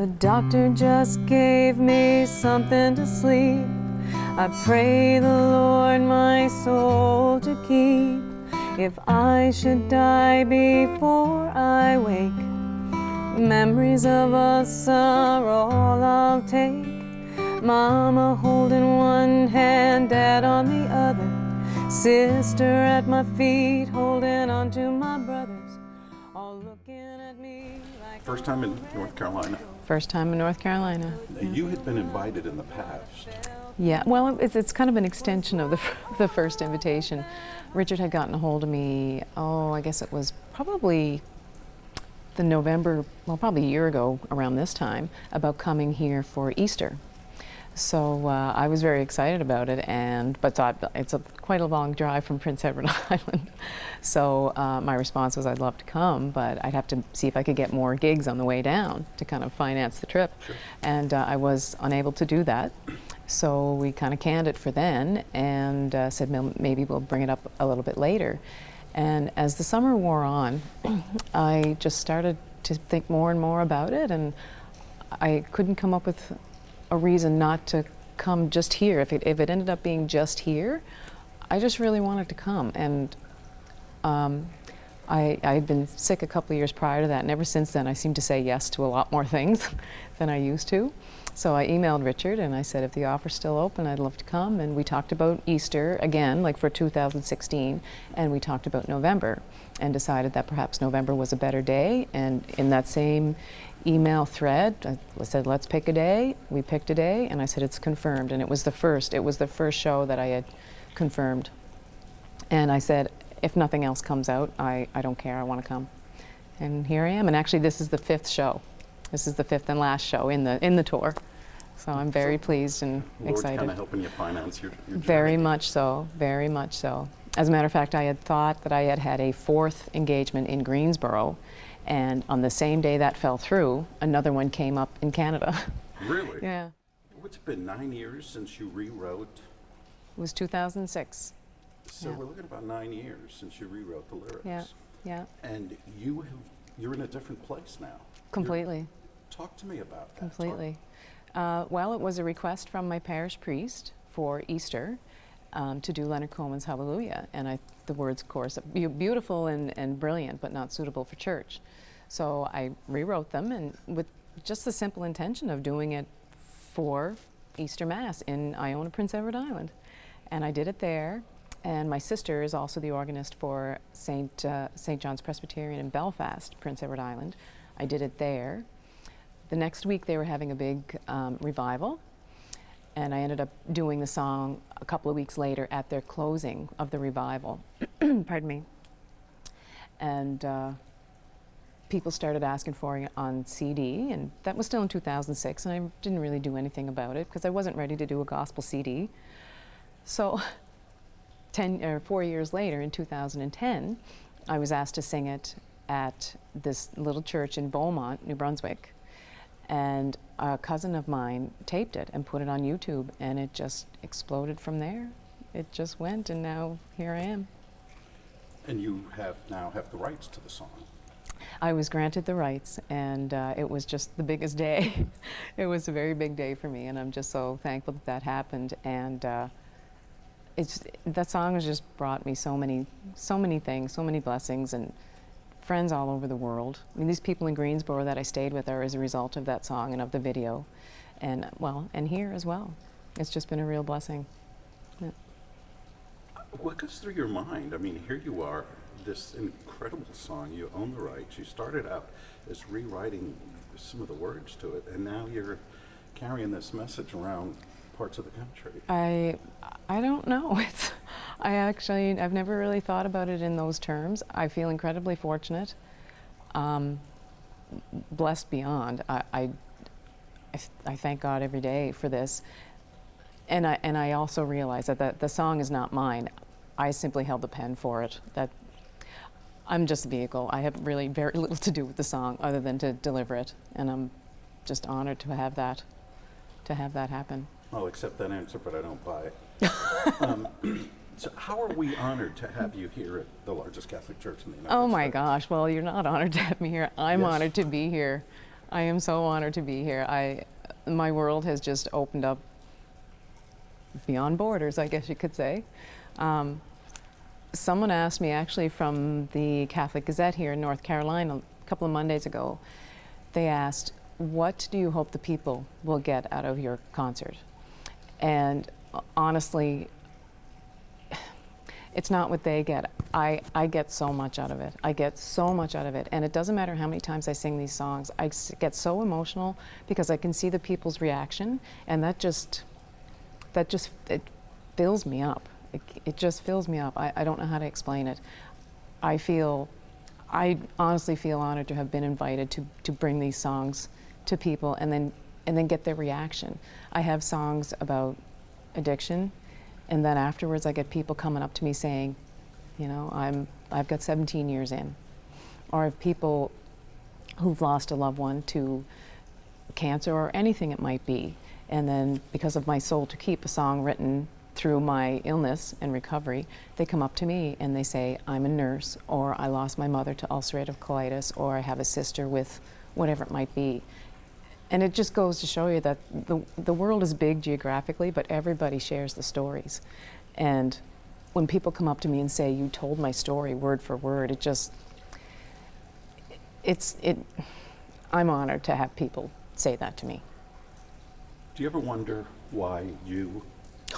The doctor just gave me something to sleep. I pray the Lord my soul to keep. If I should die before I wake, memories of us are all I'll take. Mama holding one hand, Dad on the other, sister at my feet holding on to my brothers, all looking at me like... First time in North Carolina. First time in North Carolina. You had been invited in the past. Yeah, well, it's kind of an extension of the first invitation. Richard had gotten a hold of me, I guess it was probably the November, probably a year ago around this time, about coming here for Easter. So I was very excited about it, but thought it's quite a long drive from Prince Edward Island. So my response was I'd love to come, but I'd have to see if I could get more gigs on the way down to kind of finance the trip. Sure. And I was unable to do that. So we kind of canned it for then and said maybe we'll bring it up a little bit later. And as the summer wore on, I just started to think more and more about it, and I couldn't come up with a reason not to come just here. If it ended up being just here, I just really wanted to come. And I had been sick a couple of years prior to that, and ever since then I seem to say yes to a lot more things than I used to. So I emailed Richard and I said, if the offer's still open, I'd love to come. And we talked about Easter again, like for 2016, and we talked about November and decided that perhaps November was a better day. And in that same email thread, I said, let's pick a day. We picked a day, and I said, it's confirmed. And it was the first show that I had confirmed. And I said, if nothing else comes out, I don't care, I want to come. And here I am. And actually, this is the fifth show. This is the fifth and last show in the tour. So I'm very pleased and excited. Lord's kind of helping you finance your journey. Very much so, very much so. As a matter of fact, I had thought that I had had a fourth engagement in Greensboro, and on the same day that fell through, another one came up in Canada. Really? Yeah. It's been 9 years since you rewrote. It was 2006. So we're looking at about 9 years since you rewrote the lyrics. Yeah, yeah. And you're in a different place now. Completely. Talk to me about that. Completely. Well, it was a request from my parish priest for Easter to do Leonard Cohen's Hallelujah. And the words, of course, beautiful and brilliant, but not suitable for church. So I rewrote them, and with just the simple intention of doing it for Easter Mass in Iona, Prince Edward Island. And I did it there. And my sister is also the organist for St. John's Presbyterian in Belfast, Prince Edward Island. I did it there. The next week they were having a big revival, and I ended up doing the song a couple of weeks later at their closing of the revival. Pardon me. And people started asking for it on CD, and that was still in 2006, and I didn't really do anything about it because I wasn't ready to do a gospel CD. So 4 years later, in 2010, I was asked to sing it at this little church in Beaumont, New Brunswick. And a cousin of mine taped it and put it on YouTube, and it just exploded from there. It just went, and now here I am. And you now have the rights to the song. I was granted the rights, and it was just the biggest day. It was a very big day for me, and I'm just so thankful that happened. And that song has just brought me so many things, so many blessings, and friends all over the world. I mean, these people in Greensboro that I stayed with are as a result of that song and of the video, and here as well. It's just been a real blessing. Yeah. What goes through your mind? I mean, here you are, this incredible song, you own the rights. You started out as rewriting some of the words to it, and now you're carrying this message around parts of the country. I don't know. I've never really thought about it in those terms. I feel incredibly fortunate, blessed beyond. I thank God every day for this, and I also realize that the song is not mine. I simply held the pen for it. That I'm just a vehicle. I have really very little to do with the song other than to deliver it, and I'm just honored to have that happen. I'll accept that answer, but I don't buy it. So how are we honored to have you here at the largest Catholic church in the United States? Oh my gosh, well, you're not honored to have me here. I'm Yes. honored to be here. I am so honored to be here. My world has just opened up beyond borders, I guess you could say. Someone asked me actually from the Catholic Gazette here in North Carolina a couple of Mondays ago, they asked, what do you hope the people will get out of your concert? And honestly, it's not what they get. I get so much out of it. I get so much out of it. And it doesn't matter how many times I sing these songs. Get so emotional because I can see the people's reaction, and that just it fills me up. It just fills me up. I don't know how to explain it. I honestly feel honored to have been invited to bring these songs to people and then get their reaction. I have songs about addiction, and then afterwards I get people coming up to me saying, you know, I've got 17 years in. Or I have people who've lost a loved one to cancer or anything it might be. And then because of my Soul to Keep, a song written through my illness and recovery, they come up to me and they say, I'm a nurse, or I lost my mother to ulcerative colitis, or I have a sister with whatever it might be. And it just goes to show you that the world is big geographically, but everybody shares the stories. And when people come up to me and say, you told my story word for word, I'm honored to have people say that to me. Do you ever wonder why you?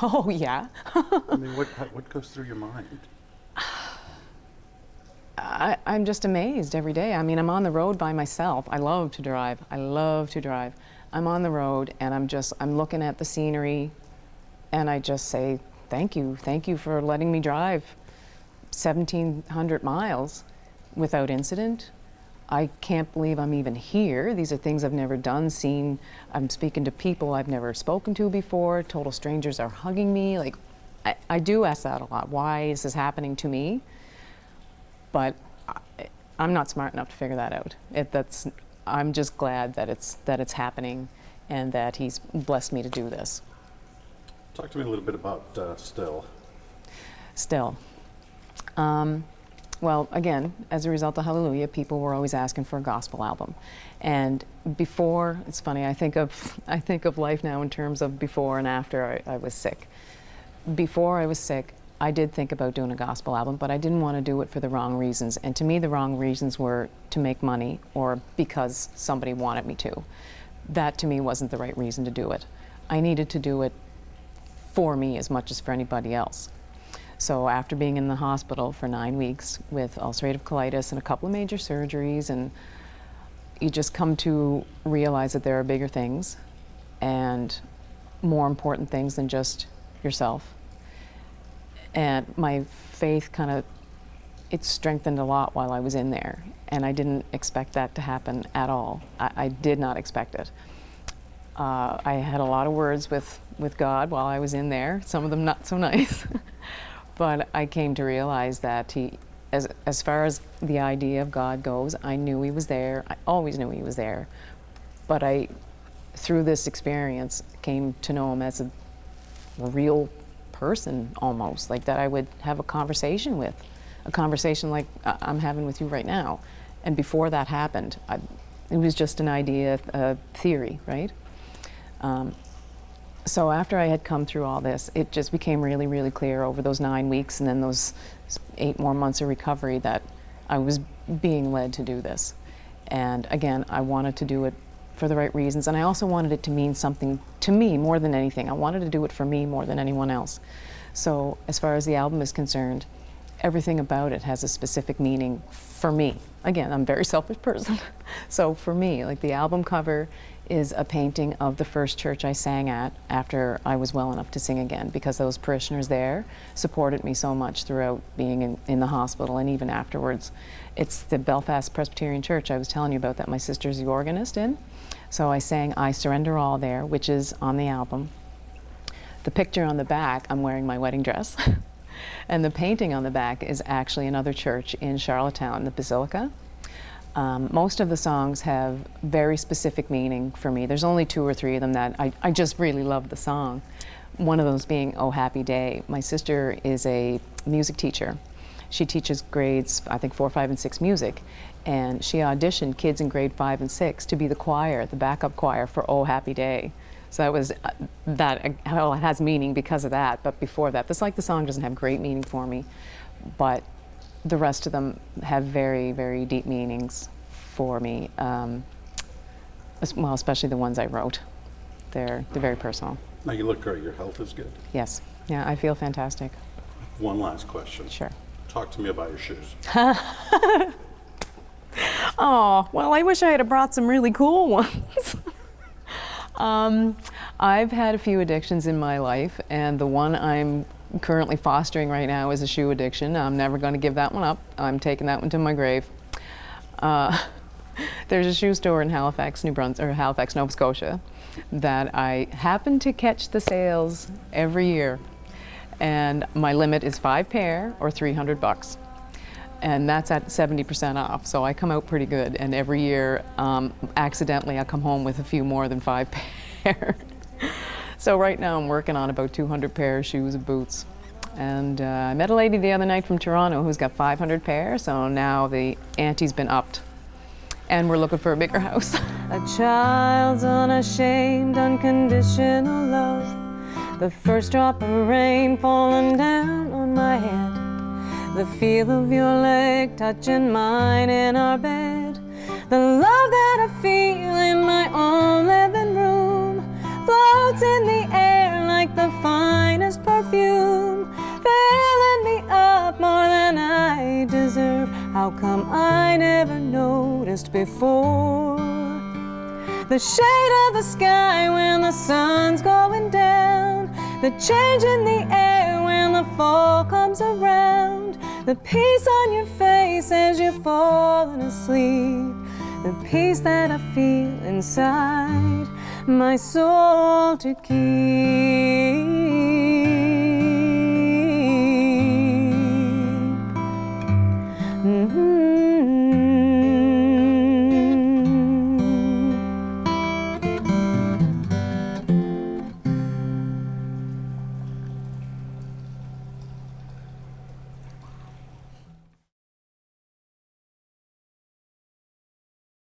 Oh, yeah. I mean, what goes through your mind? I'm just amazed every day. I mean, I'm on the road by myself. I love to drive. I'm on the road and I'm looking at the scenery, and I just say, thank you for letting me drive 1,700 miles without incident. I can't believe I'm even here. These are things I've never done, seen. I'm speaking to people I've never spoken to before. Total strangers are hugging me. Like, I do ask that a lot. Why is this happening to me? But I'm not smart enough to figure that out. I'm just glad that it's happening, and that He's blessed me to do this. Talk to me a little bit about Still. Still. Well, again, as a result of Hallelujah, people were always asking for a gospel album. And before, it's funny, I think of life now in terms of before and after I was sick. Before I was sick, I did think about doing a gospel album, but I didn't want to do it for the wrong reasons. And to me, the wrong reasons were to make money or because somebody wanted me to. That, to me, wasn't the right reason to do it. I needed to do it for me as much as for anybody else. So after being in the hospital for 9 weeks with ulcerative colitis and a couple of major surgeries, and you just come to realize that there are bigger things and more important things than just yourself. And my faith it strengthened a lot while I was in there, and I didn't expect that to happen at all. I did not expect it. I had a lot of words with God while I was in there, some of them not so nice. But I came to realize that as far as the idea of God goes, I knew He was there. I always knew He was there. But through this experience, came to know Him as a real person almost, like that I would have a conversation with, a conversation like I'm having with you right now. And before that happened, it was just an idea, a theory, right? So after I had come through all this, it just became really, really clear over those 9 weeks and then those 8 more months of recovery that I was being led to do this. And again, I wanted to do it for the right reasons, and I also wanted it to mean something to me more than anything. I wanted to do it for me more than anyone else. So as far as the album is concerned, everything about it has a specific meaning for me. Again, I'm a very selfish person. So for me, like the album cover is a painting of the first church I sang at after I was well enough to sing again, because those parishioners there supported me so much throughout being in the hospital and even afterwards. It's the Belfast Presbyterian Church I was telling you about that my sister's the organist in. So I sang I Surrender All there, which is on the album. The picture on the back, I'm wearing my wedding dress. And the painting on the back is actually another church in Charlottetown, the Basilica. Most of the songs have very specific meaning for me. There's only 2 or 3 of them that I just really love the song. One of those being Oh Happy Day. My sister is a music teacher. She teaches grades, I think 4, 5, and 6 music, and she auditioned kids in grade 5 and 6 to be the choir, the backup choir for Oh Happy Day. So that was well, it has meaning because of that, but before that, it's like the song doesn't have great meaning for me, but the rest of them have very, very deep meanings for me. Well, especially the ones I wrote. They're very personal. Now you look great. Your health is good. Yes. Yeah, I feel fantastic. One last question. Sure. Talk to me about your shoes. Oh, well, I wish I had brought some really cool ones. I've had a few addictions in my life, and the one I'm currently fostering right now is a shoe addiction. I'm never going to give that one up. I'm taking that one to my grave. There's a shoe store in Halifax, Halifax, Nova Scotia, that I happen to catch the sales every year, and my limit is 5 pair or $300, and that's at 70% off. So I come out pretty good, and every year, accidentally, I come home with a few more than 5 pair. So right now, I'm working on about 200 pair of shoes and boots. And I met a lady the other night from Toronto who's got 500 pair, so now the ante's been upped. And we're looking for a bigger house. A child's unashamed, unconditional love. The first drop of rain falling down on my head. The feel of your leg touching mine in our bed. The love that I feel in my own living room floats in the air like the finest perfume, filling me up more than I deserve. How come I never noticed before? The shade of the sky when the sun's going down, the change in the air when the fall comes around, the peace on your face as you're falling asleep, the peace that I feel inside my soul to keep.